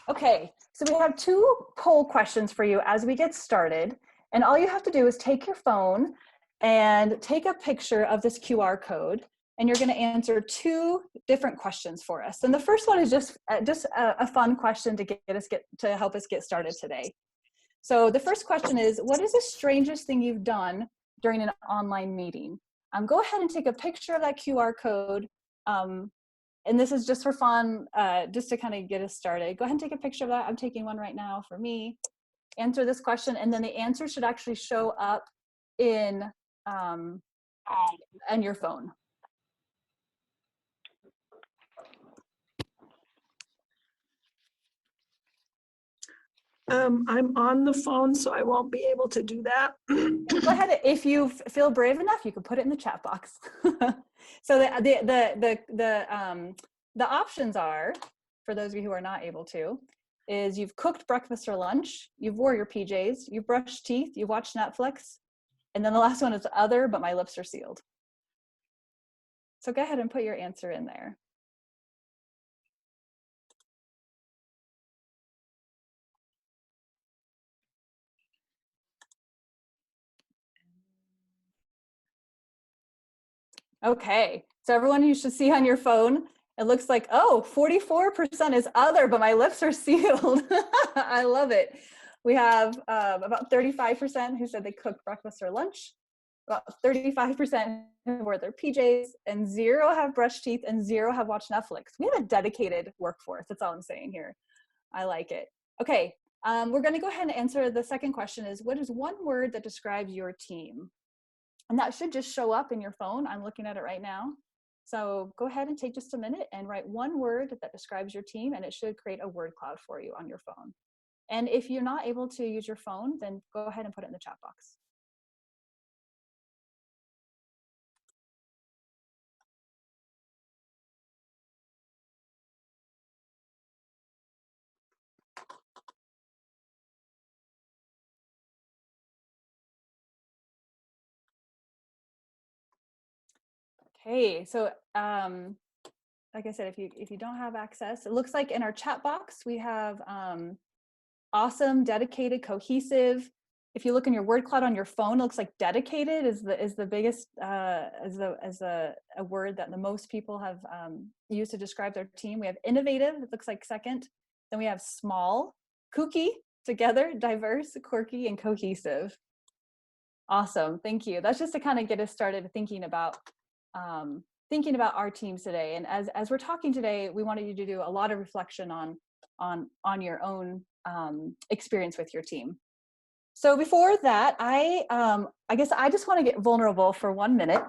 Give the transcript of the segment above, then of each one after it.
Okay, so we have two poll questions for you as we get started. And all you have to do is take your phone and take a picture of this QR code, and you're going to answer two different questions for us. And the first one is just a fun question to help us get started today. So the first question is, what is the strangest thing you've done during an online meeting? Go ahead and take a picture of that QR code. And this is just for fun, just to kind of get us started. Go ahead and take a picture of that. I'm taking one right now for me. Answer this question, and then the answer should actually show up in your phone. I'm on the phone, so I won't be able to do that. Go ahead, if you feel brave enough, you can put it in the chat box. So the options are, for those of you who are not able to, is you've cooked breakfast or lunch, you've wore your PJs, you've brushed teeth, you've watched Netflix, and then the last one is other, but my lips are sealed. So go ahead and put your answer in there. Okay, so everyone, you should see on your phone, it looks like, oh, 44% is other, but my lips are sealed. I love it. We have about 35% who said they cooked breakfast or lunch, about 35% who wore their PJs, and 0 have brushed teeth, and 0 have watched Netflix. We have a dedicated workforce. That's all I'm saying here. I like it. Okay, we're going to go ahead and answer the second question is, what is one word that describes your team? And that should just show up in your phone. I'm looking at it right now. So go ahead and take just a minute and write one word that describes your team, and it should create a word cloud for you on your phone. And if you're not able to use your phone, then go ahead and put it in the chat box. Okay, so like I said, if you don't have access, it looks like in our chat box we have awesome, dedicated, cohesive. If you look in your word cloud on your phone, it looks like dedicated is the biggest as a word that the most people have used to describe their team. We have innovative, it looks like second. Then we have small, kooky, together, diverse, quirky, and cohesive. Awesome, thank you. That's just to kind of get us started thinking about our teams today. And as we're talking today, we wanted you to do a lot of reflection on your own experience with your team. So before that, I guess I just want to get vulnerable for 1 minute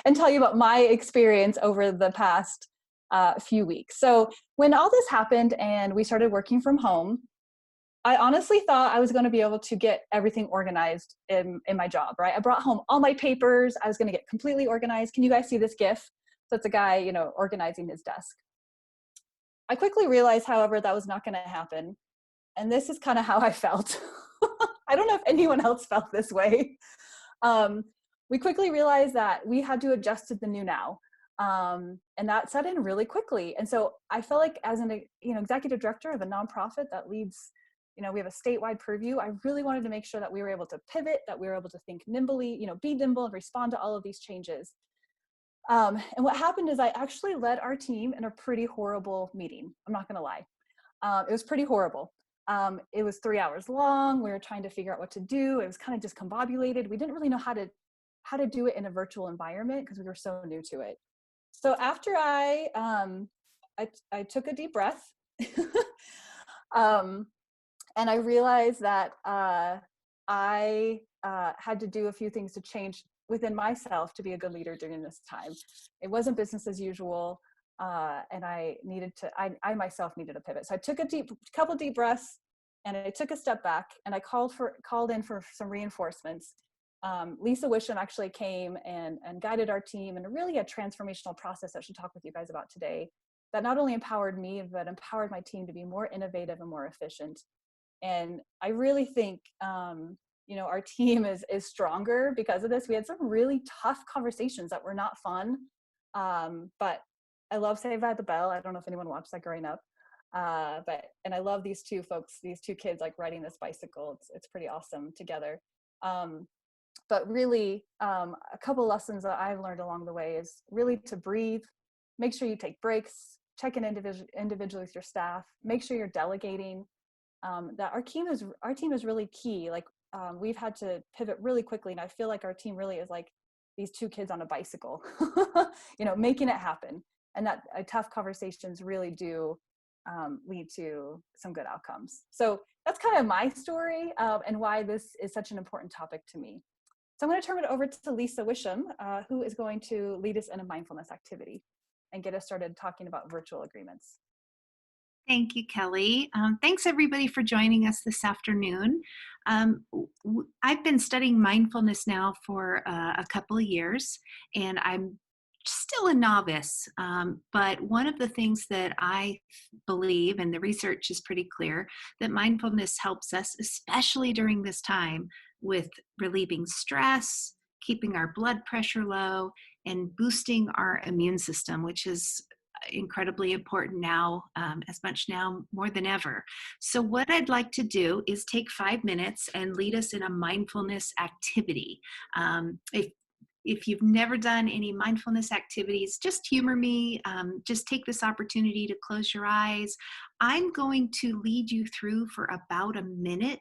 and tell you about my experience over the past few weeks. So when all this happened and we started working from home, I honestly thought I was going to be able to get everything organized in my job, right? I brought home all my papers. I was going to get completely organized. Can you guys see this GIF? So it's a guy, you know, organizing his desk. I quickly realized, however, that was not going to happen. And this is kind of how I felt. I don't know if anyone else felt this way. We quickly realized that we had to adjust to the new now. And that set in really quickly. And so I felt like as an executive director of a nonprofit that leads, we have a statewide purview, I really wanted to make sure that we were able to pivot, that we were able to think nimbly, be nimble and respond to all of these changes. And what happened is I actually led our team in a pretty horrible meeting. I'm not gonna lie. It was pretty horrible. It was 3 hours long. We were trying to figure out what to do. It was kind of discombobulated. We didn't really know how to do it in a virtual environment because we were so new to it. So after I took a deep breath, and I realized that I had to do a few things to change within myself to be a good leader during this time. It wasn't business as usual, and I myself needed a pivot. So I took a couple deep breaths, and I took a step back, and I called in for some reinforcements. Lisa Wisham actually came and guided our team in a really a transformational process that I should talk with you guys about today, that not only empowered me, but empowered my team to be more innovative and more efficient. And I really think, our team is stronger because of this. We had some really tough conversations that were not fun, but I love Saved by the Bell. I don't know if anyone watched that growing up. And I love these two folks, these two kids like riding this bicycle. It's pretty awesome together. But really, a couple lessons that I've learned along the way is really to breathe, make sure you take breaks, check in individually with your staff, make sure you're delegating. That our team is really key. Like we've had to pivot really quickly, and I feel like our team really is like these two kids on a bicycle, making it happen. And that tough conversations really do lead to some good outcomes. So that's kind of my story and why this is such an important topic to me. So I'm going to turn it over to Lisa Wisham, who is going to lead us in a mindfulness activity and get us started talking about virtual agreements. Thank you, Kelly. Thanks, everybody, for joining us this afternoon. I've been studying mindfulness now for a couple of years, and I'm still a novice. But one of the things that I believe, and the research is pretty clear, that mindfulness helps us, especially during this time, with relieving stress, keeping our blood pressure low, and boosting our immune system, which is incredibly important now, as much now more than ever. So what I'd like to do is take 5 minutes and lead us in a mindfulness activity. If you've never done any mindfulness activities, just humor me. Just take this opportunity to close your eyes. I'm going to lead you through for about a minute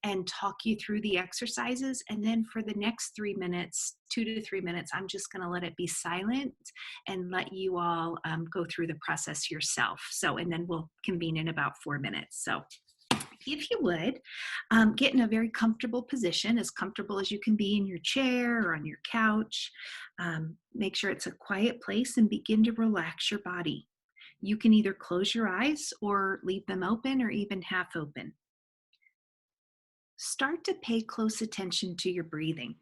and talk you through the exercises. And then for the next 3 minutes, 2 to 3 minutes, I'm just going to let it be silent and let you all go through the process yourself. And then we'll convene in about 4 minutes. So if you would, get in a very comfortable position, as comfortable as you can be in your chair or on your couch. Make sure it's a quiet place and begin to relax your body. You can either close your eyes or leave them open or even half open. Start to pay close attention to your breathing.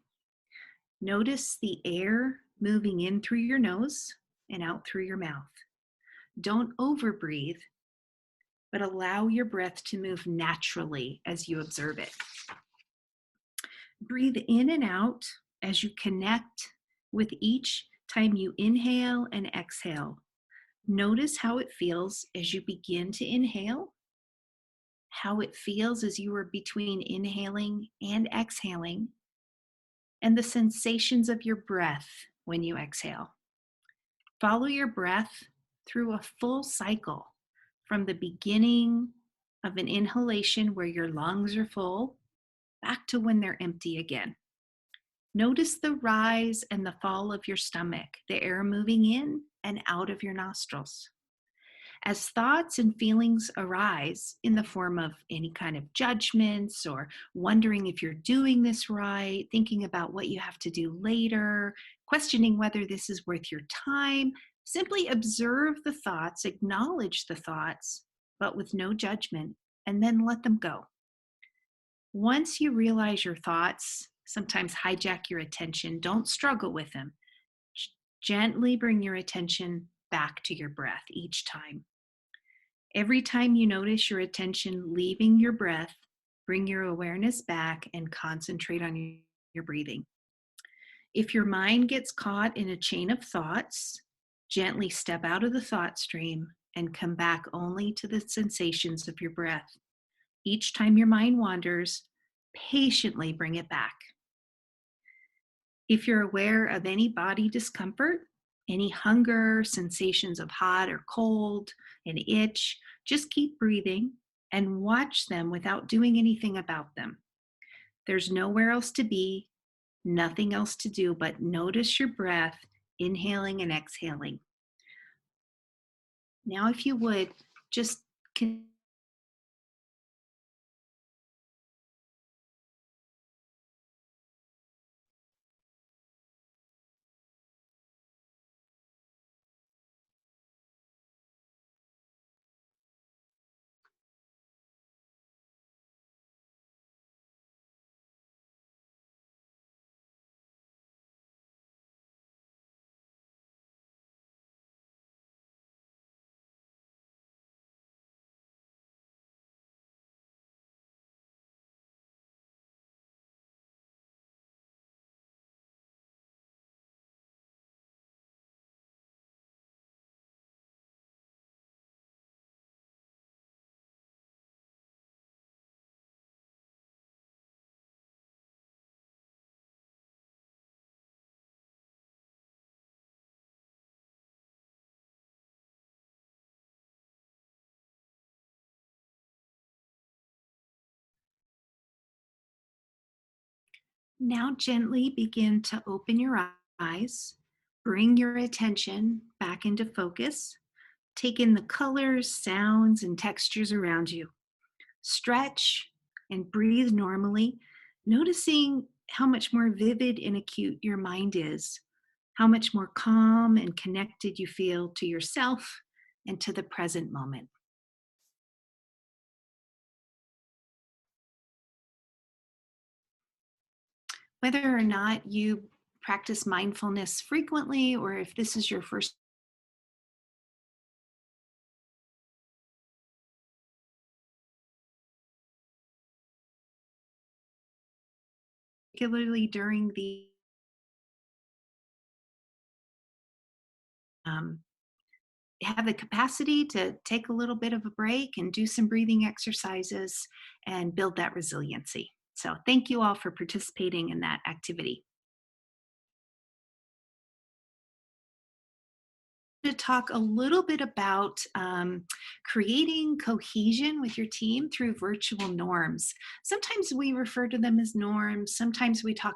Notice the air moving in through your nose and out through your mouth. Don't overbreathe, but allow your breath to move naturally as you observe it. Breathe in and out as you connect with each time you inhale and exhale. Notice how it feels as you begin to inhale, how it feels as you are between inhaling and exhaling, and the sensations of your breath when you exhale. Follow your breath through a full cycle from the beginning of an inhalation where your lungs are full back to when they're empty again. Notice the rise and the fall of your stomach, the air moving in and out of your nostrils. As thoughts and feelings arise in the form of any kind of judgments or wondering if you're doing this right, thinking about what you have to do later, questioning whether this is worth your time, simply observe the thoughts, acknowledge the thoughts, but with no judgment, and then let them go. Once you realize your thoughts sometimes hijack your attention, don't struggle with them. Gently bring your attention back to your breath each time. Every time you notice your attention leaving your breath, bring your awareness back and concentrate on your breathing. If your mind gets caught in a chain of thoughts, gently step out of the thought stream and come back only to the sensations of your breath. Each time your mind wanders, patiently bring it back. If you're aware of any body discomfort, any hunger, sensations of hot or cold, an itch, just keep breathing and watch them without doing anything about them. There's nowhere else to be, nothing else to do, but notice your breath, inhaling and exhaling. Now, if you would, just Now gently begin to open your eyes, bring your attention back into focus, take in the colors, sounds, and textures around you. Stretch and breathe normally, noticing how much more vivid and acute your mind is, how much more calm and connected you feel to yourself and to the present moment. Whether or not you practice mindfulness frequently, or if this is your first, particularly during the um, have the capacity to take a little bit of a break and do some breathing exercises and build that resiliency. So thank you all for participating in that activity. To talk a little bit about creating cohesion with your team through virtual norms. Sometimes we refer to them as norms. Sometimes we talk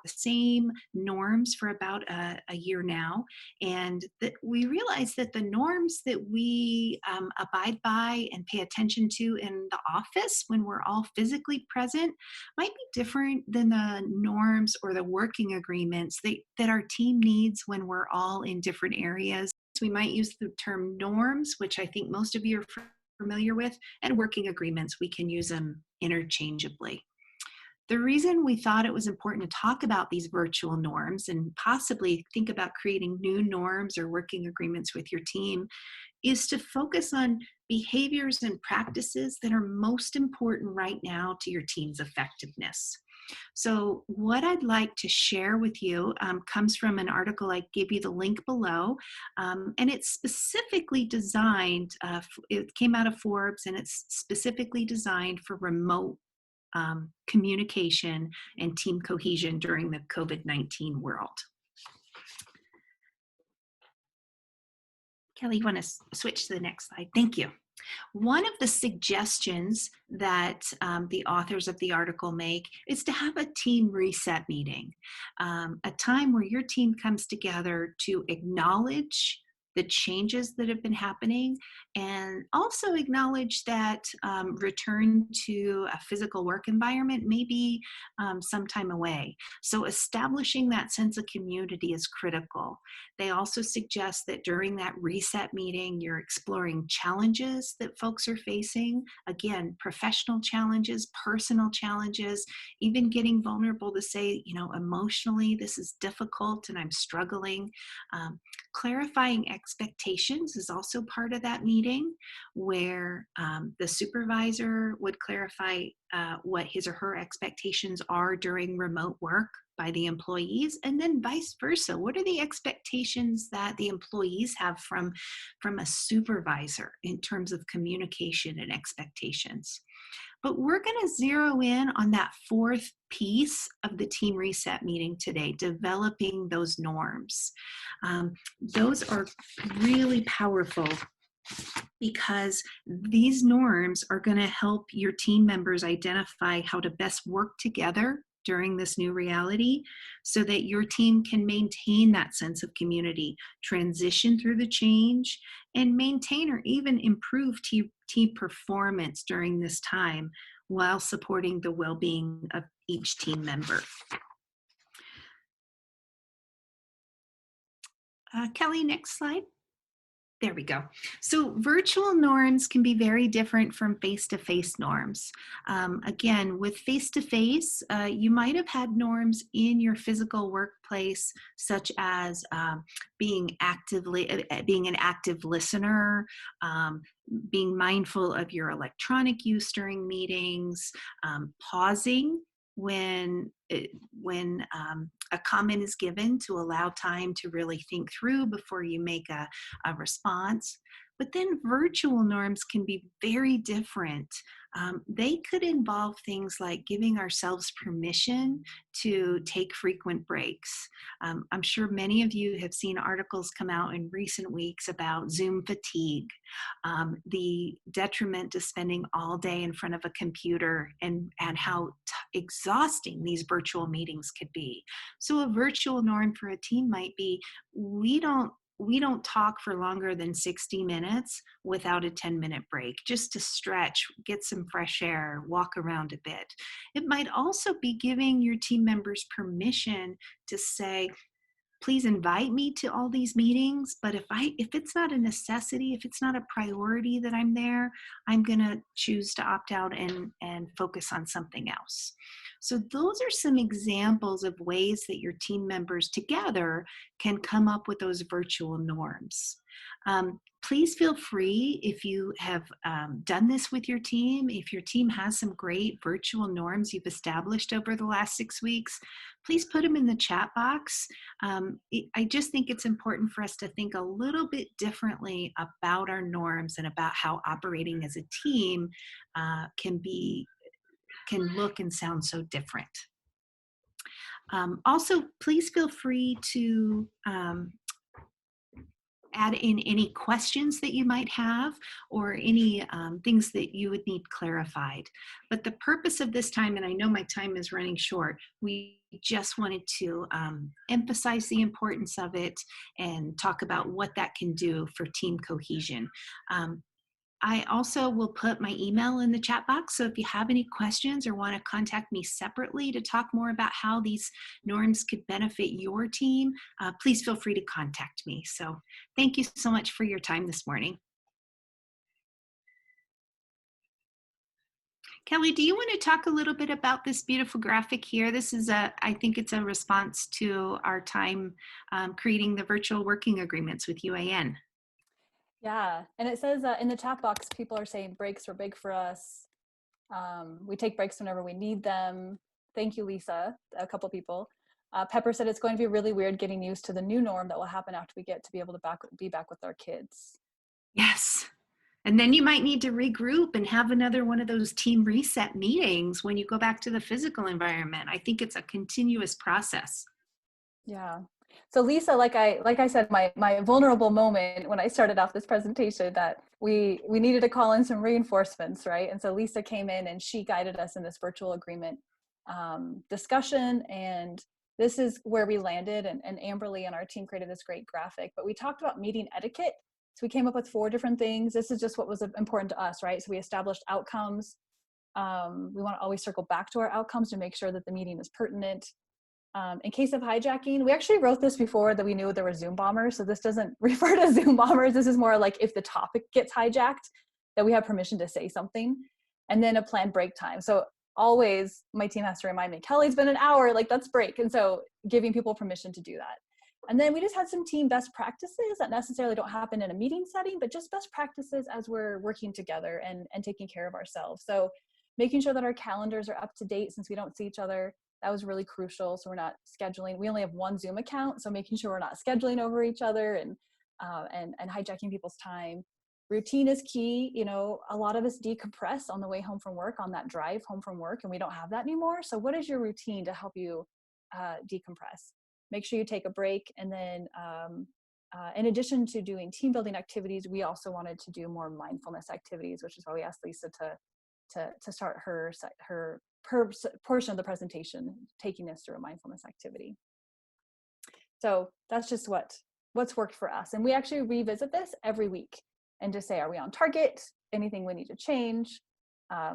the same norms for about a year now, and that we realize that the norms that we abide by and pay attention to in the office when we're all physically present might be different than the norms or the working agreements that our team needs when we're all in different areas. We might use the term norms, which I think most of you are familiar with, and working agreements. We can use them interchangeably. The reason we thought it was important to talk about these virtual norms and possibly think about creating new norms or working agreements with your team is to focus on behaviors and practices that are most important right now to your team's effectiveness. So what I'd like to share with you comes from an article. I gave you the link below, and it's specifically designed, it came out of Forbes, and it's specifically designed for remote communication and team cohesion during the COVID-19 world. Kelly, you want to switch to the next slide? Thank you. One of the suggestions that the authors of the article make is to have a team reset meeting, a time where your team comes together to acknowledge the changes that have been happening, and also acknowledge that return to a physical work environment may be some time away. So establishing that sense of community is critical. They also suggest that during that reset meeting, you're exploring challenges that folks are facing. Again, professional challenges, personal challenges, even getting vulnerable to say, emotionally, this is difficult and I'm struggling. Clarifying expectations is also part of that meeting, where the supervisor would clarify what his or her expectations are during remote work by the employees, and then vice versa. What are the expectations that the employees have from a supervisor in terms of communication and expectations? But we're going to zero in on that fourth piece of the team reset meeting today, developing those norms. Those are really powerful because these norms are going to help your team members identify how to best work together during this new reality so that your team can maintain that sense of community, transition through the change, and maintain or even improve team performance during this time while supporting the well-being of each team member. Kelly, next slide. There we go. So virtual norms can be very different from face-to-face norms. Again, with face-to-face, you might have had norms in your physical workplace, such as being an active listener, being mindful of your electronic use during meetings, pausing when a comment is given to allow time to really think through before you make a response. But then virtual norms can be very different. They could involve things like giving ourselves permission to take frequent breaks. I'm sure many of you have seen articles come out in recent weeks about Zoom fatigue, the detriment to spending all day in front of a computer, and how exhausting these virtual meetings could be. So a virtual norm for a team might be, we don't talk for longer than 60 minutes without a 10-minute break, just to stretch, get some fresh air, walk around a bit. It might also be giving your team members permission to say, please invite me to all these meetings, but if it's not a necessity, if it's not a priority that I'm there, I'm going to choose to opt out and focus on something else. So those are some examples of ways that your team members together can come up with those virtual norms. Please feel free, if you have done this with your team, if your team has some great virtual norms you've established over the last 6 weeks, please put them in the chat box. I just think it's important for us to think a little bit differently about our norms and about how operating as a team can look and sound so different. Also, please feel free to add in any questions that you might have, or any things that you would need clarified. But the purpose of this time, and I know my time is running short, we just wanted to emphasize the importance of it and talk about what that can do for team cohesion. I also will put my email in the chat box, so if you have any questions or want to contact me separately to talk more about how these norms could benefit your team, please feel free to contact me. So thank you so much for your time this morning. Kelly, do you want to talk a little bit about this beautiful graphic here? This is I think it's a response to our time creating the virtual working agreements with UAN. Yeah, and it says in the chat box, people are saying breaks are big for us. We take breaks whenever we need them. Thank you, Lisa. A couple people. Pepper said it's going to be really weird getting used to the new norm that will happen after we get to be able to be back with our kids. Yes. And then you might need to regroup and have another one of those team reset meetings when you go back to the physical environment. I think it's a continuous process. Yeah. So Lisa, like I said, my vulnerable moment when I started off this presentation, that we needed to call in some reinforcements, right? And so Lisa came in and she guided us in this virtual agreement discussion, and this is where we landed. And Amberly and our team created this great graphic, but we talked about meeting etiquette. So we came up with 4 different things. This is just what was important to us, right? So we established outcomes. We want to always circle back to our outcomes to make sure that the meeting is pertinent. In case of hijacking, we actually wrote this before that we knew there were Zoom bombers. So this doesn't refer to Zoom bombers. This is more like if the topic gets hijacked, that we have permission to say something. And then a planned break time. So always my team has to remind me, Kelly, it's been an hour, like let's break. And so giving people permission to do that. And then we just had some team best practices that necessarily don't happen in a meeting setting, but just best practices as we're working together and taking care of ourselves. So making sure that our calendars are up to date since we don't see each other. That was really crucial. So we're not scheduling. We only have one Zoom account. So making sure we're not scheduling over each other and hijacking people's time. Routine is key. You know, a lot of us decompress on the way home from work, on that drive home from work, and we don't have that anymore. So what is your routine to help you decompress? Make sure you take a break. And then in addition to doing team building activities, we also wanted to do more mindfulness activities, which is why we asked Lisa to start her portion of the presentation, taking us through a mindfulness activity. So that's just what's worked for us. And we actually revisit this every week and just say, are we on target? Anything we need to change?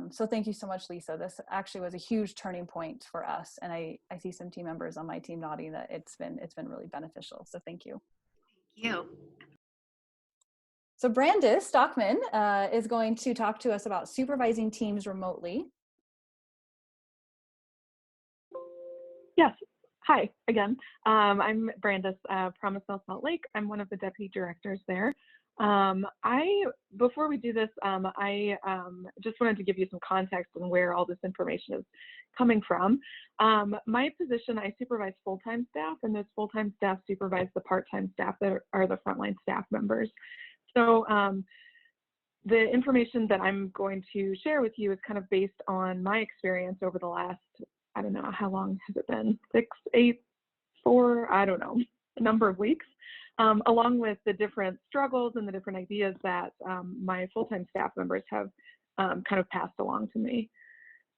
So thank you so much, Lisa. This actually was a huge turning point for us. And I see some team members on my team nodding that it's been really beneficial. So thank you. Thank you. So Brandis Stockman is going to talk to us about supervising teams remotely. Yes. Hi again. I'm Brandis, Promise Salt Lake. I'm one of the deputy directors there. Before we do this, I just wanted to give you some context on where all this information is coming from. My position, I supervise full-time staff, and those full-time staff supervise the part-time staff that are the frontline staff members. So the information that I'm going to share with you is kind of based on my experience over the last, I don't know, how long has it been? 6, 8, 4, I don't know, a number of weeks, along with the different struggles and the different ideas that my full-time staff members have kind of passed along to me.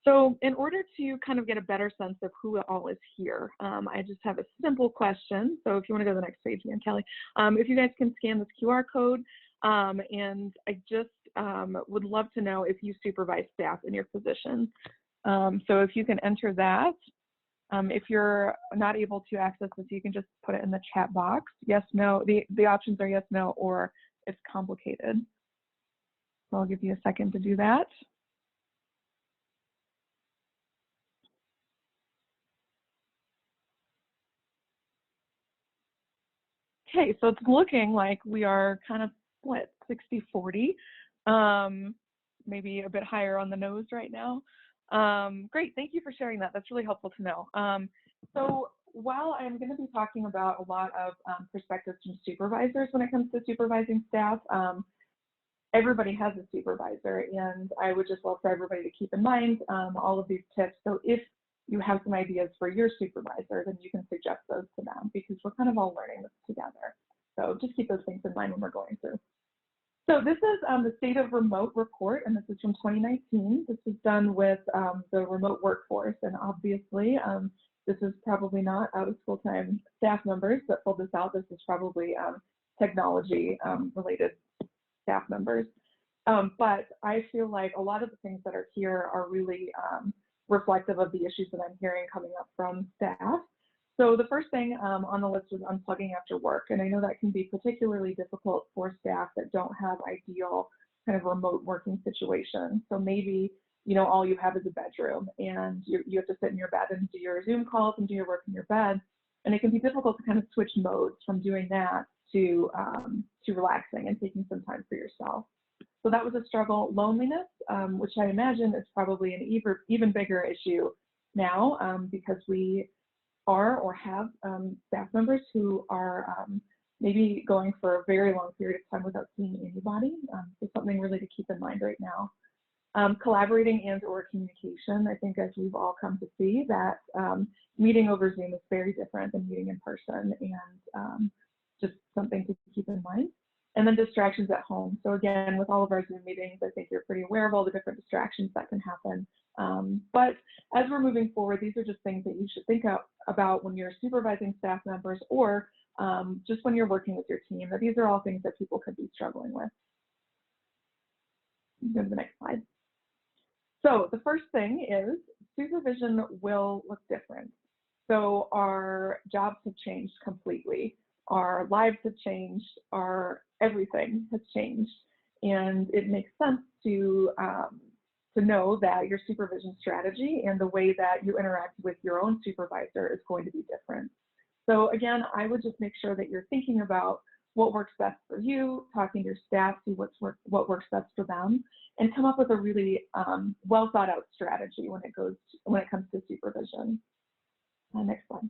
So in order to kind of get a better sense of who all is here, I just have a simple question. So if you want to go to the next page again, Kelly, if you guys can scan this QR code, and I just would love to know if you supervise staff in your position. So if you can enter that, if you're not able to access this, you can just put it in the chat box. Yes, no, the options are yes, no, or it's complicated. So I'll give you a second to do that. Okay, so it's looking like we are kind of split 60-40, maybe a bit higher on the nose right now. Great, thank you for sharing that. That's really helpful to know. So while I'm going to be talking about a lot of perspectives from supervisors when it comes to supervising staff, everybody has a supervisor, and I would just love for everybody to keep in mind all of these tips. So if you have some ideas for your supervisor, then you can suggest those to them, because we're kind of all learning this together. So just keep those things in mind when we're going through. So this is the State of Remote report, and this is from 2019. This is done with the remote workforce, and obviously this is probably not out of full-time staff members that filled this out. This is probably technology related staff members. But I feel like a lot of the things that are here are really reflective of the issues that I'm hearing coming up from staff. So the first thing on the list was unplugging after work. And I know that can be particularly difficult for staff that don't have ideal kind of remote working situations. So maybe, you know, all you have is a bedroom, and you have to sit in your bed and do your Zoom calls and do your work in your bed. And it can be difficult to kind of switch modes from doing that to relaxing and taking some time for yourself. So that was a struggle. Loneliness, which I imagine is probably an even bigger issue now, because we are or have staff members who are maybe going for a very long period of time without seeing anybody. So something really to keep in mind right now. Collaborating and or communication. I think as we've all come to see that meeting over Zoom is very different than meeting in person, and just something to keep in mind. And then distractions at home. So again, with all of our Zoom meetings, I think you're pretty aware of all the different distractions that can happen. But as we're moving forward, these are just things that you should think about when you're supervising staff members, or just when you're working with your team, that these are all things that people could be struggling with. Go to the next slide. So the first thing is supervision will look different. So our jobs have changed completely. Our lives have changed, everything has changed, and it makes sense to know that your supervision strategy and the way that you interact with your own supervisor is going to be different. So again, I would just make sure that you're thinking about what works best for you, talking to your staff, see what works best for them, and come up with a really well thought out strategy when it comes to supervision. Next slide.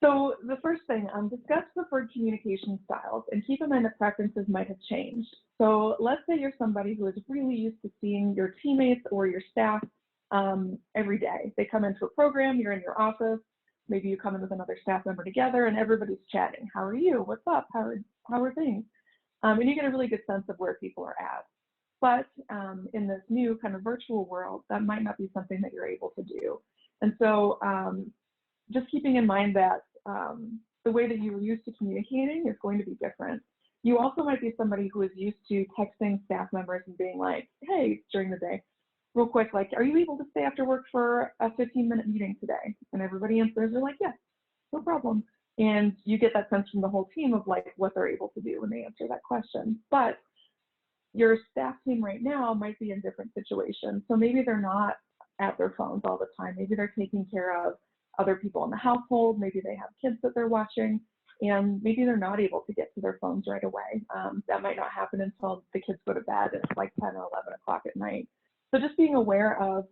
So the first thing, discuss preferred communication styles, and keep in mind that preferences might have changed. So let's say you're somebody who is really used to seeing your teammates or your staff every day. They come into a program, you're in your office, maybe you come in with another staff member together and everybody's chatting. How are you? What's up? How are things? And you get a really good sense of where people are at. But in this new kind of virtual world, that might not be something that you're able to do. And so just keeping in mind that the way that you were used to communicating is going to be different. You also might be somebody who is used to texting staff members and being like, hey, during the day, real quick, like, are you able to stay after work for a 15-minute meeting today? And everybody answers, they're like, yes, no problem. And you get that sense from the whole team of like what they're able to do when they answer that question. But your staff team right now might be in different situations. So maybe they're not at their phones all the time. Maybe they're taking care of other people in the household. Maybe they have kids that they're watching, and maybe they're not able to get to their phones right away. That might not happen until the kids go to bed. It's like 10 or 11 o'clock at night. So just being aware of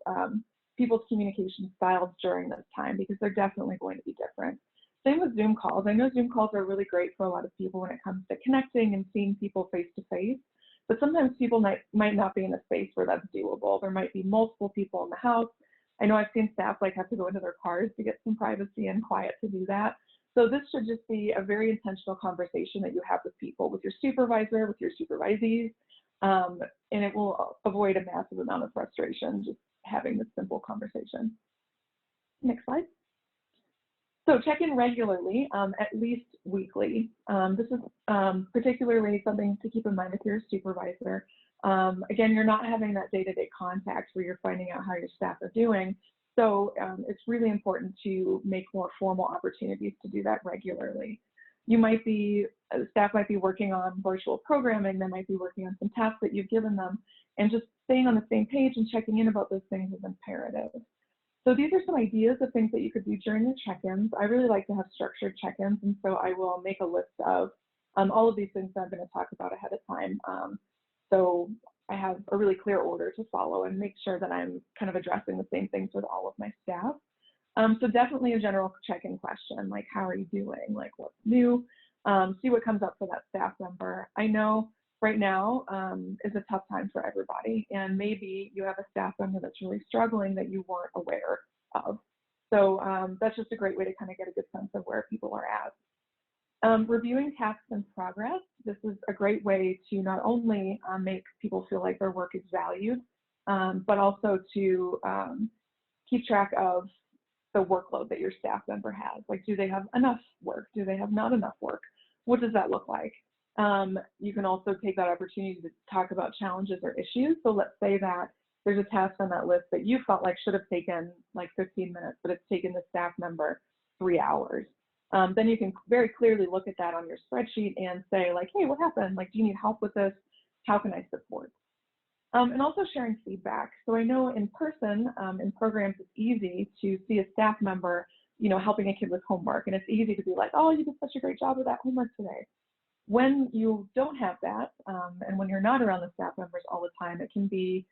people's communication styles during this time, because they're definitely going to be different. Same with Zoom calls. I know Zoom calls are really great for a lot of people when it comes to connecting and seeing people face to face, but sometimes people might not be in a space where that's doable. There might be multiple people in the house. I know I've seen staff like have to go into their cars to get some privacy and quiet to do that. So this should just be a very intentional conversation that you have with people, with your supervisor, with your supervisees, and it will avoid a massive amount of frustration just having this simple conversation. Next slide. So check in regularly, at least weekly. This is particularly something to keep in mind if you're a supervisor. Again, you're not having that day-to-day contact where you're finding out how your staff are doing. So it's really important to make more formal opportunities to do that regularly. Staff might be working on virtual programming, they might be working on some tasks that you've given them, and just staying on the same page and checking in about those things is imperative. So these are some ideas of things that you could do during your check-ins. I really like to have structured check-ins, and so I will make a list of all of these things that I'm going to talk about ahead of time. So I have a really clear order to follow and make sure that I'm kind of addressing the same things with all of my staff. So definitely a general check-in question, like how are you doing? Like what's new? See what comes up for that staff member. I know right now is a tough time for everybody, and maybe you have a staff member that's really struggling that you weren't aware of. So that's just a great way to kind of get a good sense of where people are at. Reviewing tasks in progress. This is a great way to not only make people feel like their work is valued, but also to keep track of the workload that your staff member has. Like, do they have enough work? Do they have not enough work? What does that look like? You can also take that opportunity to talk about challenges or issues. So let's say that there's a task on that list that you felt like should have taken like 15 minutes, but it's taken the staff member 3 hours. Then you can very clearly look at that on your spreadsheet and say like, hey, what happened? Like, do you need help with this? How can I support? And also sharing feedback. So I know in person, in programs, it's easy to see a staff member, helping a kid with homework. And it's easy to be like, oh, you did such a great job with that homework today. When you don't have that, and when you're not around the staff members all the time, it can be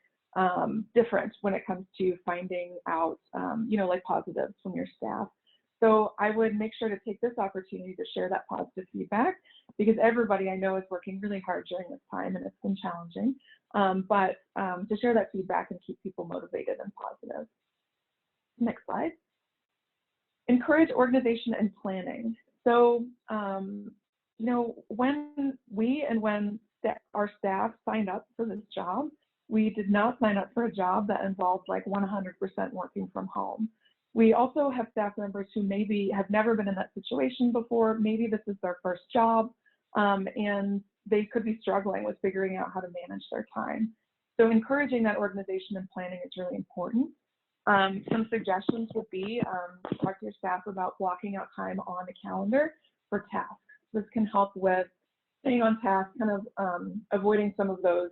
different when it comes to finding out, like positives from your staff. So I would make sure to take this opportunity to share that positive feedback, because everybody I know is working really hard during this time and it's been challenging, but to share that feedback and keep people motivated and positive. Next slide. Encourage organization and planning. So, when our staff signed up for this job, we did not sign up for a job that involved like 100% working from home. We also have staff members who maybe have never been in that situation before. Maybe this is their first job, and they could be struggling with figuring out how to manage their time. So encouraging that organization and planning is really important. Some suggestions would be talk to your staff about blocking out time on the calendar for tasks. This can help with staying on task, kind of avoiding some of those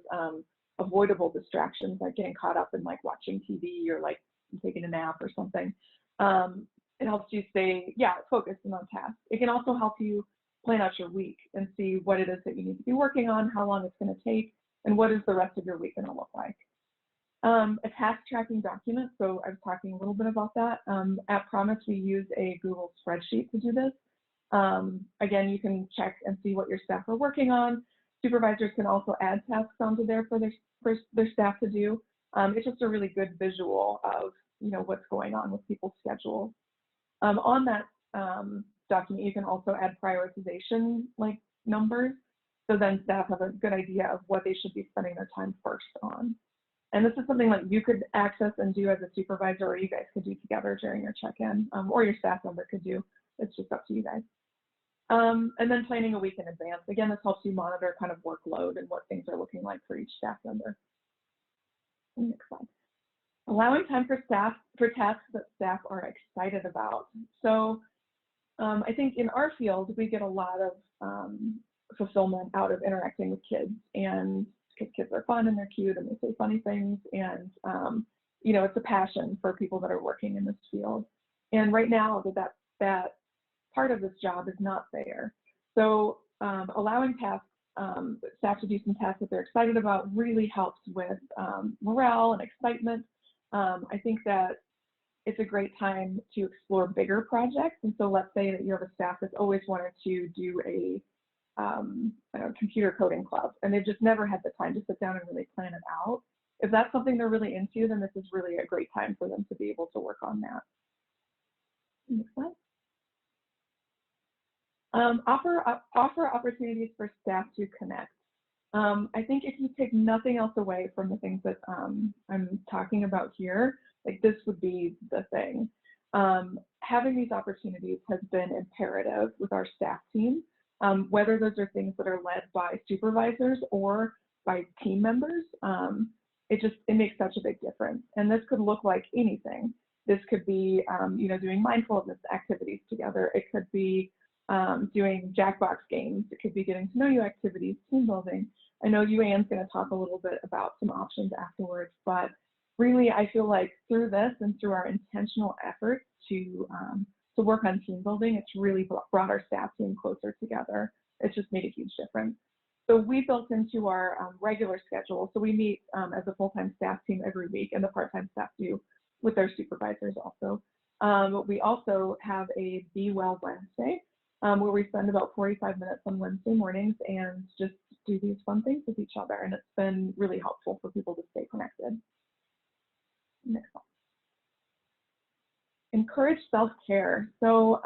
avoidable distractions, like getting caught up in like watching TV or like taking a nap or something. It helps you stay, focused and on task. It can also help you plan out your week and see what it is that you need to be working on, how long it's going to take, and what is the rest of your week going to look like. A task tracking document. So I was talking a little bit about that. At Promise, we use a Google spreadsheet to do this. Again, you can check and see what your staff are working on. Supervisors can also add tasks onto there for their staff to do. It's just a really good visual of what's going on with people's schedules. On that document, you can also add prioritization like numbers, so then staff have a good idea of what they should be spending their time first on. And this is something that you could access and do as a supervisor, or you guys could do together during your check-in, or your staff member could do. It's just up to you guys. And then planning a week in advance. Again, this helps you monitor kind of workload and what things are looking like for each staff member. Next slide. Allowing time for tasks that staff are excited about. So I think in our field, we get a lot of fulfillment out of interacting with kids, and because kids are fun and they're cute and they say funny things, and it's a passion for people that are working in this field. And right now, that part of this job is not there. So allowing staff to do some tasks that they're excited about really helps with morale and excitement. I think that it's a great time to explore bigger projects. And so let's say that you have a staff that's always wanted to do a computer coding club, and they've just never had the time to sit down and really plan it out. If that's something they're really into, then this is really a great time for them to be able to work on that. Next slide. Offer opportunities for staff to connect. I think if you take nothing else away from the things that I'm talking about here, like this would be the thing. Having these opportunities has been imperative with our staff team, whether those are things that are led by supervisors or by team members. It makes such a big difference. And this could look like anything. This could be, doing mindfulness activities together. It could be doing Jackbox games. It could be getting to know you activities, team building. I know UAN's going to talk a little bit about some options afterwards, but really I feel like through this and through our intentional efforts to work on team building, it's really brought our staff team closer together. It's just made a huge difference. So we built into our regular schedule. So we meet as a full-time staff team every week, and the part-time staff do with their supervisors also. We also have a Be Well Wednesday, where we spend about 45 minutes on Wednesday mornings and just do these fun things with each other. And it's been really helpful for people to stay connected. Next one. Encourage self-care. So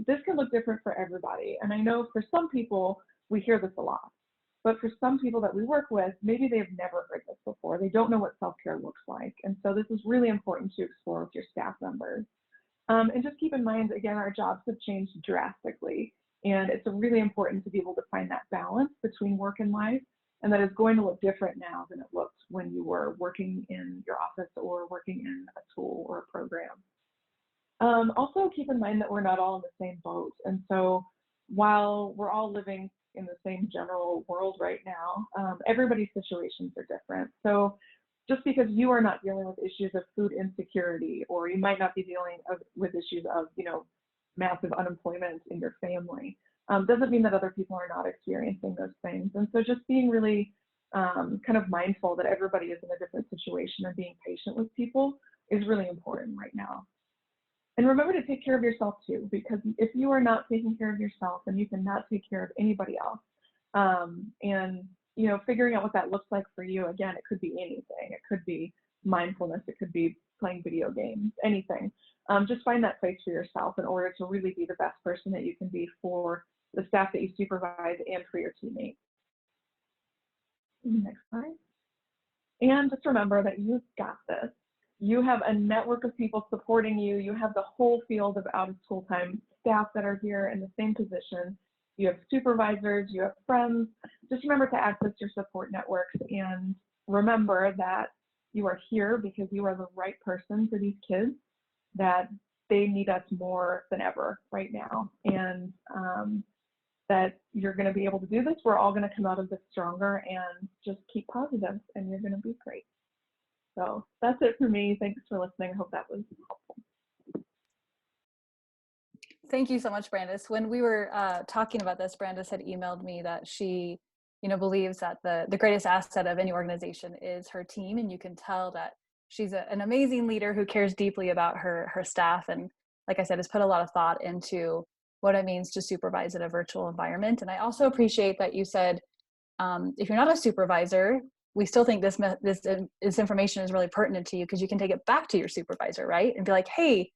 this can look different for everybody. And I know for some people, we hear this a lot. But for some people that we work with, maybe they've never heard this before. They don't know what self-care looks like. And so this is really important to explore with your staff members. And just keep in mind, again, our jobs have changed drastically. And it's really important to be able to find that balance between work and life. And that is going to look different now than it looked when you were working in your office or working in a school or a program. Also keep in mind that we're not all in the same boat. And so while we're all living in the same general world right now, everybody's situations are different. So just because you are not dealing with issues of food insecurity, or you might not be dealing with issues of, massive unemployment in your family, doesn't mean that other people are not experiencing those things. And so just being really kind of mindful that everybody is in a different situation and being patient with people is really important right now. And remember to take care of yourself too, because if you are not taking care of yourself, then you cannot take care of anybody else. And figuring out what that looks like for you, again, it could be anything. It could be mindfulness. It could be playing video games, anything. Just find that place for yourself in order to really be the best person that you can be for the staff that you supervise and for your teammates. Next slide. And just remember that you've got this. You have a network of people supporting you. You have the whole field of out-of-school time staff that are here in the same position. You have supervisors, you have friends. Just remember to access your support networks and remember that you are here because you are the right person for these kids, that they need us more than ever right now. And that you're going to be able to do this. We're all going to come out of this stronger, and just keep positive and you're going to be great. So that's it for me. Thanks for listening. I hope that was helpful. Thank you so much, Brandis. When we were talking about this, Brandis had emailed me that she, believes that the greatest asset of any organization is her team. And you can tell that she's an amazing leader who cares deeply about her staff. And like I said, has put a lot of thought into what it means to supervise in a virtual environment. And I also appreciate that you said, if you're not a supervisor, we still think this information is really pertinent to you because you can take it back to your supervisor, right? And be like, hey,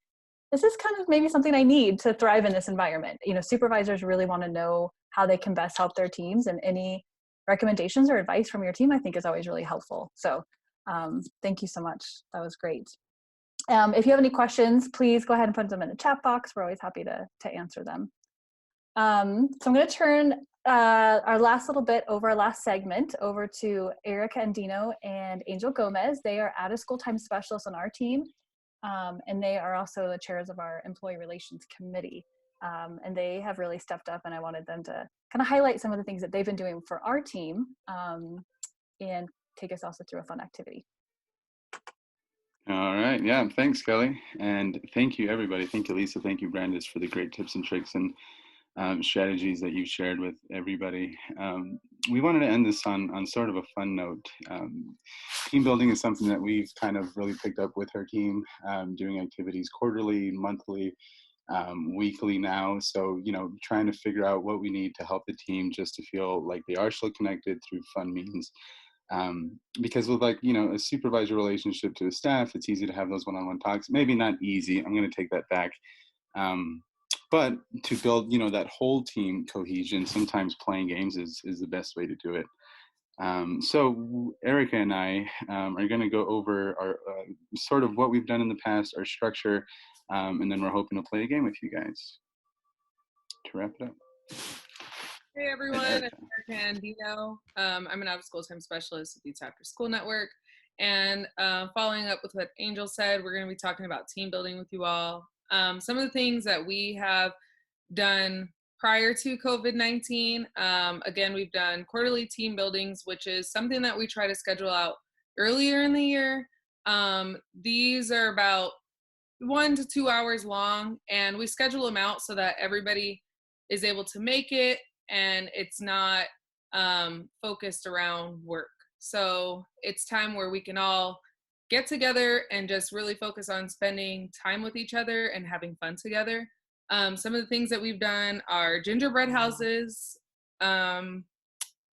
this is kind of maybe something I need to thrive in this environment. Supervisors really want to know how they can best help their teams, and any recommendations or advice from your team, I think, is always really helpful. So thank you so much. That was great. If you have any questions, please go ahead and put them in the chat box. We're always happy to answer them. So I'm going to turn our last little bit over, our last segment, over to Erica Andino and Angel Gomez. They are out-of-school time specialists on our team, and they are also the chairs of our employee relations committee. And they have really stepped up, and I wanted them to kind of highlight some of the things that they've been doing for our team, and take us also through a fun activity. All right. Yeah. Thanks, Kelly. And thank you, everybody. Thank you, Lisa. Thank you, Brandis, for the great tips and tricks. And strategies that you shared with everybody. We wanted to end this on sort of a fun note. Team building is something that we've kind of really picked up with our team, doing activities quarterly, monthly, weekly now. So, trying to figure out what we need to help the team just to feel like they are still connected through fun means. Because with a supervisor relationship to a staff, it's easy to have those one-on-one talks. Maybe not easy, I'm going to take that back. But to build, that whole team cohesion, sometimes playing games is the best way to do it. So Erica and I are going to go over our sort of what we've done in the past, our structure, and then we're hoping to play a game with you guys to wrap it up. Hey everyone, it's Erica Andino. I'm an out-of-school time specialist with the Afterschool Network. And following up with what Angel said, we're going to be talking about team building with you all. Some of the things that we have done prior to COVID-19, again, we've done quarterly team buildings, which is something that we try to schedule out earlier in the year. These are about 1 to 2 hours long, and we schedule them out so that everybody is able to make it and it's not focused around work. So it's time where we can all get together and just really focus on spending time with each other and having fun together. Some of the things that we've done are gingerbread houses.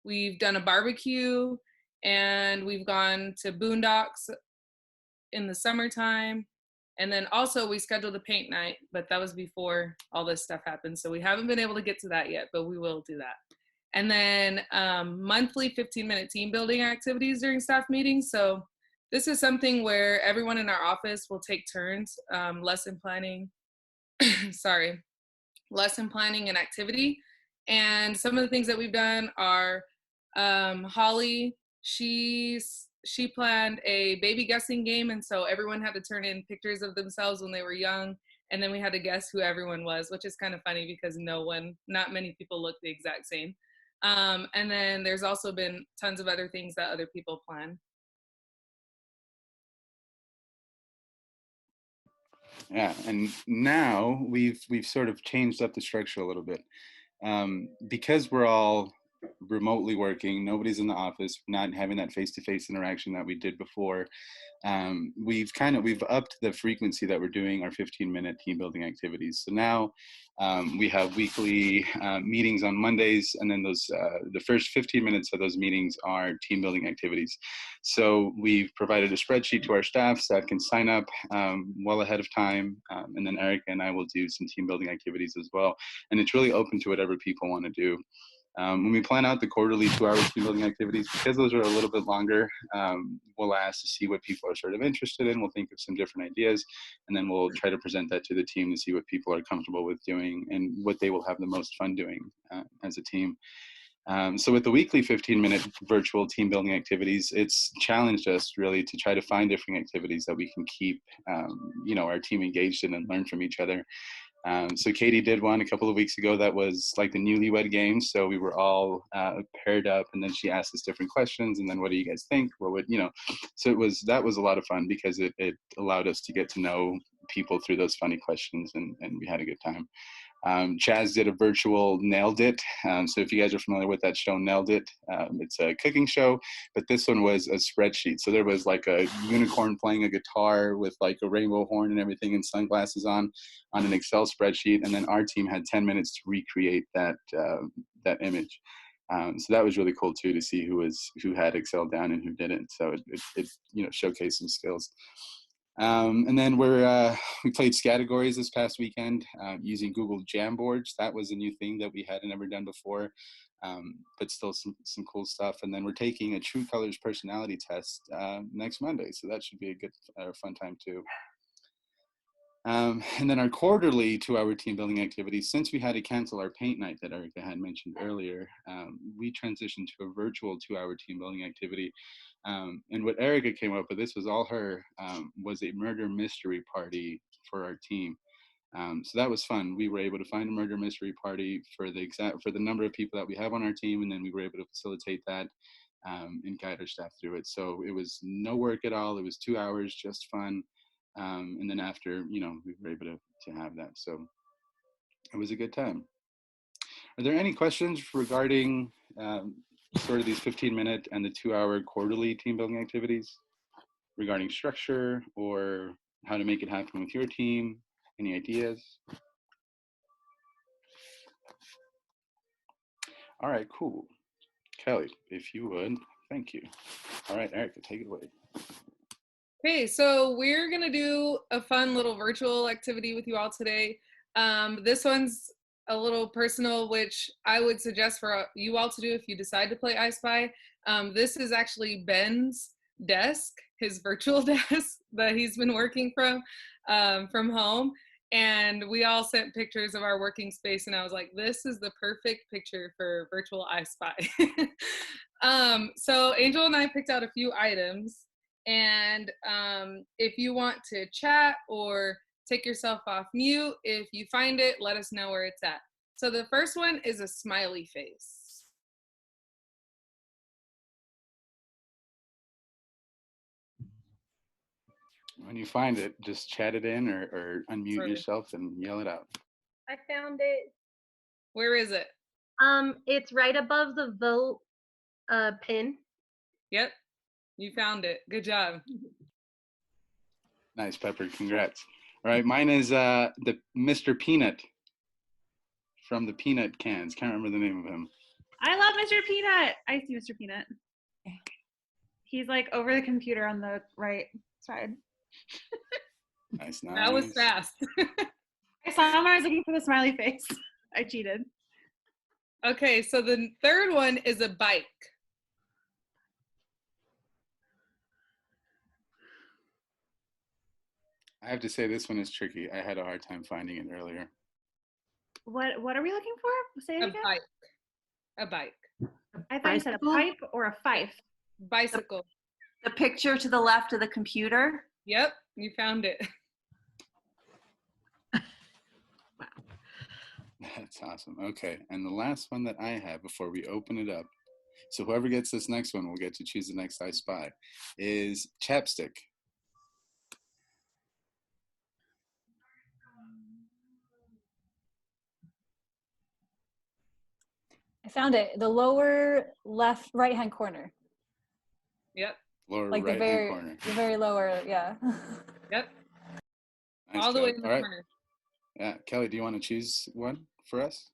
We've done a barbecue, and we've gone to boondocks in the summertime. And then also we scheduled a paint night, but that was before all this stuff happened. So we haven't been able to get to that yet, but we will do that. And then monthly 15-minute team building activities during staff meetings. So this is something where everyone in our office will take turns, lesson planning and activity. And some of the things that we've done are Holly, she planned a baby guessing game, and so everyone had to turn in pictures of themselves when they were young, and then we had to guess who everyone was, which is kind of funny because not many people look the exact same. And then there's also been tons of other things that other people plan. Yeah, and now we've sort of changed up the structure a little bit. Because we're all remotely working, nobody's in the office, not having that face-to-face interaction that we did before. We've upped the frequency that we're doing our 15-minute team building activities. So now we have weekly meetings on Mondays, and then the first 15 minutes of those meetings are team building activities. So we've provided a spreadsheet to our staff so that can sign up well ahead of time, and then Erica and I will do some team building activities as well. And it's really open to whatever people want to do. When we plan out the quarterly 2-hour team building activities, because those are a little bit longer, we'll ask to see what people are sort of interested in. We'll think of some different ideas, and then we'll try to present that to the team to see what people are comfortable with doing and what they will have the most fun doing as a team. So with the weekly 15-minute virtual team building activities, it's challenged us really to try to find different activities that we can keep our team engaged in and learn from each other. So Katie did one a couple of weeks ago that was like the newlywed game. So we were all paired up, and then she asked us different questions, and then what do you guys think? So that was a lot of fun because it allowed us to get to know people through those funny questions, and we had a good time. Chaz did a virtual Nailed It. So if you guys are familiar with that show, Nailed It, it's a cooking show, but this one was a spreadsheet. So there was like a unicorn playing a guitar with like a rainbow horn and everything and sunglasses on an Excel spreadsheet. And then our team had 10 minutes to recreate that image. So that was really cool too, to see who had Excel down and who didn't. So it showcased some skills. And then we played categories this past weekend using Google Jamboards. That was a new thing that we hadn't ever done before, but still some cool stuff. And then we're taking a True Colors personality test next Monday, so that should be a good fun time too. And then our quarterly 2-hour team building activities, since we had to cancel our paint night that Erica had mentioned earlier, we transitioned to a virtual 2-hour team building activity. And what Erica came up with, this was all her, was a murder mystery party for our team. So that was fun. We were able to find a murder mystery party for the number of people that we have on our team, and then we were able to facilitate that and guide our staff through it. So it was no work at all. It was 2 hours, just fun. And then after, we were able to have that. So it was a good time. Are there any questions regarding sort of these 15-minute and the 2-hour quarterly team building activities regarding structure or how to make it happen with your team? Any ideas? All right, cool. Kelly, if you would, thank you. All right, Erica, take it away. Okay, so we're gonna do a fun little virtual activity with you all today. This one's a little personal, which I would suggest for you all to do if you decide to play I Spy. This is actually Ben's desk, his virtual desk that he's been working from home. And we all sent pictures of our working space, and I was like, this is the perfect picture for virtual I Spy. So Angel and I picked out a few items, and if you want to chat or take yourself off mute, if you find it, let us know where it's at. So the first one is a smiley face. When you find it, just chat it in or unmute yourself and yell it out. I found it. Where is it? It's right above the vote pin. Yep, you found it. Good job. Nice, Pepper. Congrats. All right, mine is the Mr. Peanut from the Peanut Cans. Can't remember the name of him. I love Mr. Peanut. I see Mr. Peanut. He's like over the computer on the right side. Nice, nice. That was fast. I saw him when I was looking for the smiley face. I cheated. Okay, so the third one is a bike. I have to say this one is tricky. I had a hard time finding it earlier. What are we looking for? Say it A again. bike. A bike. I thought you said a pipe or a fife. Bicycle. The picture to the left of the computer. Yep, you found it. That's awesome. Okay, and the last one that I have before we open it up, so whoever gets this next one will get to choose the next I Spy, is chapstick. I found it. The lower left, right-hand corner. Yep. Lower Like right-hand corner. the very lower, yeah. Yep. Nice, All the Kelly. way in the All right. corner. Yeah, Kelly, do you want to choose one for us?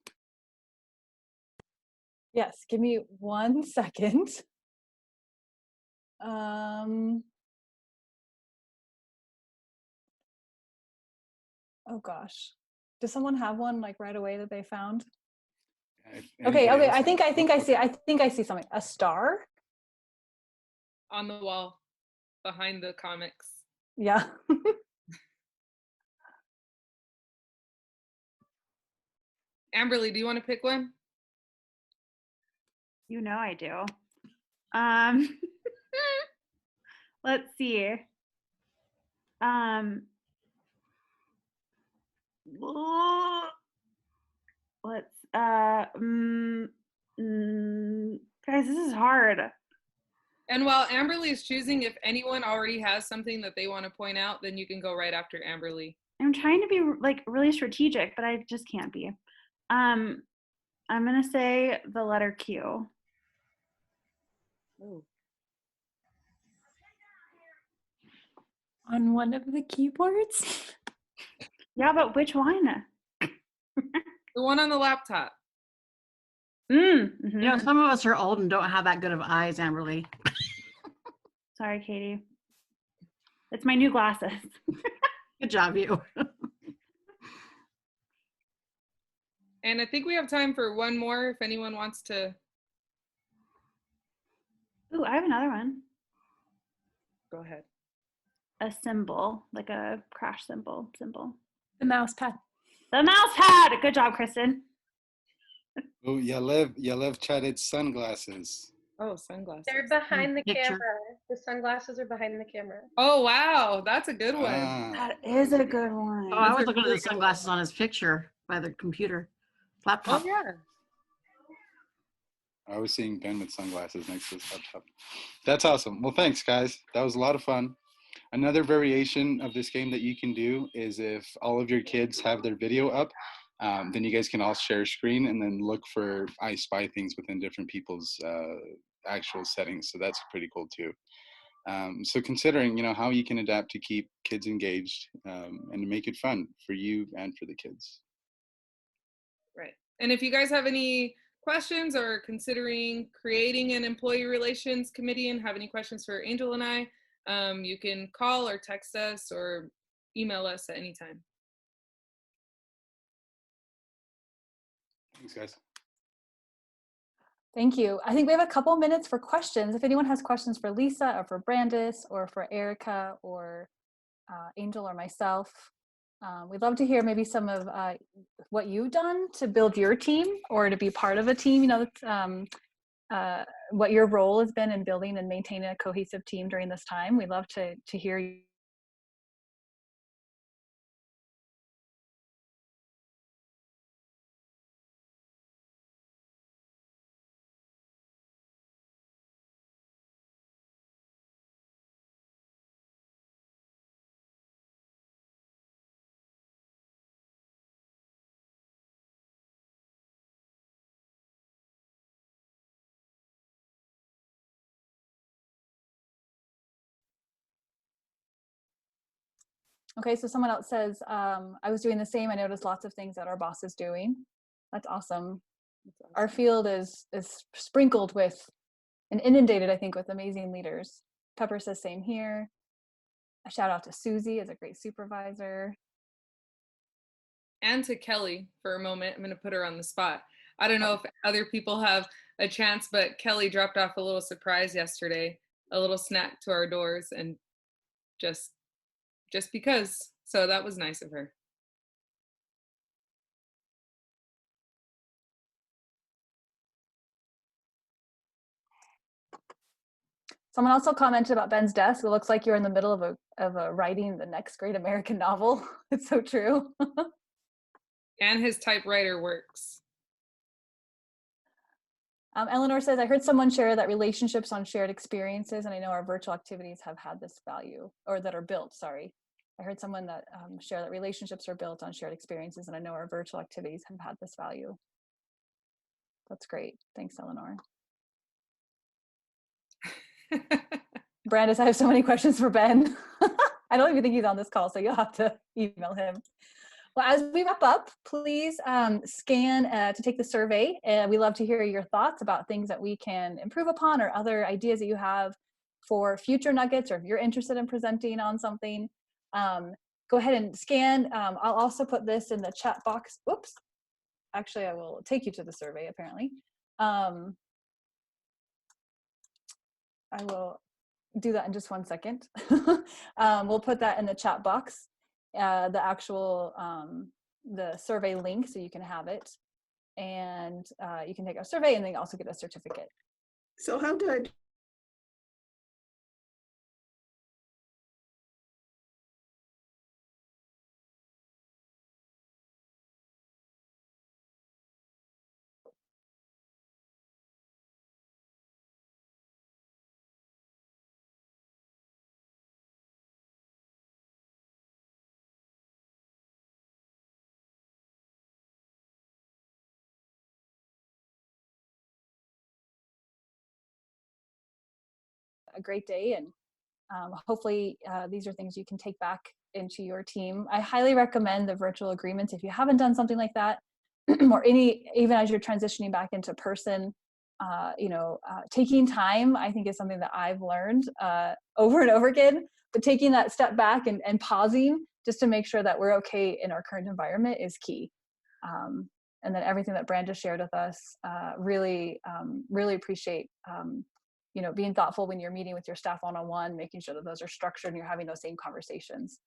Yes, give me 1 second. Oh gosh. Does someone have one like right away that they found? Okay, I think I see something. A star? On the wall behind the comics. Yeah. Amberly, do you want to pick one? You know I do. Let's see. Guys, this is hard. And while Amberly is choosing, if anyone already has something that they want to point out, then you can go right after Amberly. I'm trying to be like really strategic, but I just can't be. I'm gonna say the letter Q. Ooh. On one of the keyboards? Yeah, but which one? The one on the laptop. Mm-hmm. You know, some of us are old and don't have that good of eyes, Amberly. Sorry, Katie. It's my new glasses. Good job, you. And I think we have time for one more if anyone wants to. Ooh, I have another one. Go ahead. A symbol, like a crash symbol. The mouse pad. The mouse pad. Good job, Kristen. Oh, Yalev chatted sunglasses. Oh, sunglasses. They're behind the Picture. camera. The sunglasses are behind the camera. Oh, wow. That's a good one. That is a good one. Oh, I was looking at the sunglasses on his picture by the computer laptop. Oh, yeah. I was seeing Ben with sunglasses next to his laptop. That's awesome. Well, thanks, guys. That was a lot of fun. Another variation of this game that you can do is if all of your kids have their video up, then you guys can all share a screen and then look for I Spy things within different people's actual settings. So that's pretty cool too. So considering, how you can adapt to keep kids engaged and to make it fun for you and for the kids. Right. And if you guys have any questions or considering creating an employee relations committee and have any questions for Angel and I, you can call or text us or email us at any time. Thanks, guys. Thank you. I think we have a couple minutes for questions. If anyone has questions for Lisa or for Brandis or for Erica or Angel or myself, we'd love to hear maybe some of what you've done to build your team or to be part of a team, what your role has been in building and maintaining a cohesive team during this time. We'd love to hear you. Okay, so someone else says, I was doing the same. I noticed lots of things that our boss is doing. That's awesome. Our field is sprinkled with and inundated, I think, with amazing leaders. Pepper says same here. A shout out to Susie as a great supervisor. And to Kelly for a moment. I'm going to put her on the spot. I don't know if other people have a chance, but Kelly dropped off a little surprise yesterday, a little snack to our doors, and just because. So that was nice of her. Someone also commented about Ben's desk. It looks like you're in the middle of a writing the next great American novel. It's so true. And his typewriter works. Eleanor says, I heard someone share that relationships on shared experiences, and I know our virtual activities have had this value, or that are built, sorry. I heard someone that share that relationships are built on shared experiences, and I know our virtual activities have had this value. That's great. Thanks, Eleanor. Brandis, I have so many questions for Ben. I don't even think he's on this call, so you'll have to email him. Well, as we wrap up, please scan to take the survey. We love to hear your thoughts about things that we can improve upon or other ideas that you have for future nuggets, or if you're interested in presenting on something. Go ahead and scan. I'll also put this in the chat box. Oops. Actually, I will take you to the survey, apparently. I will do that in just 1 second. We'll put that in the chat box, the actual the survey link, so you can have it, and you can take a survey and then also get a certificate. So how do I a great day, and hopefully these are things you can take back into your team. I highly recommend the virtual agreements if you haven't done something like that, or even as you're transitioning back into person. Taking time, I think, is something that I've learned over and over again, but taking that step back and pausing just to make sure that we're okay in our current environment is key. And then everything that Brandis shared with us, really appreciate being thoughtful when you're meeting with your staff one-on-one, making sure that those are structured and you're having those same conversations.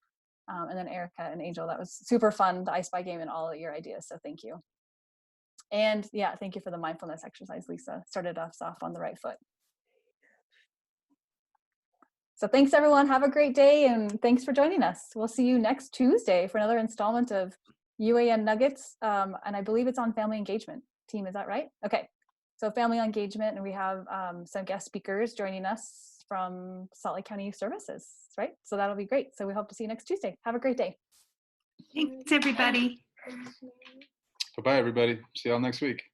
And then Erica and Angel, that was super fun, the I Spy game and all of your ideas, so thank you. And yeah, thank you for the mindfulness exercise, Lisa. Started us off on the right foot. So thanks everyone, have a great day, and thanks for joining us. We'll see you next Tuesday for another installment of UAN Nuggets, and I believe it's on family engagement. Team, is that right? Okay. So family engagement, and we have some guest speakers joining us from Salt Lake County Youth Services, right? So that'll be great. So we hope to see you next Tuesday. Have a great day. Thanks, everybody. Bye-bye, everybody. See y'all next week.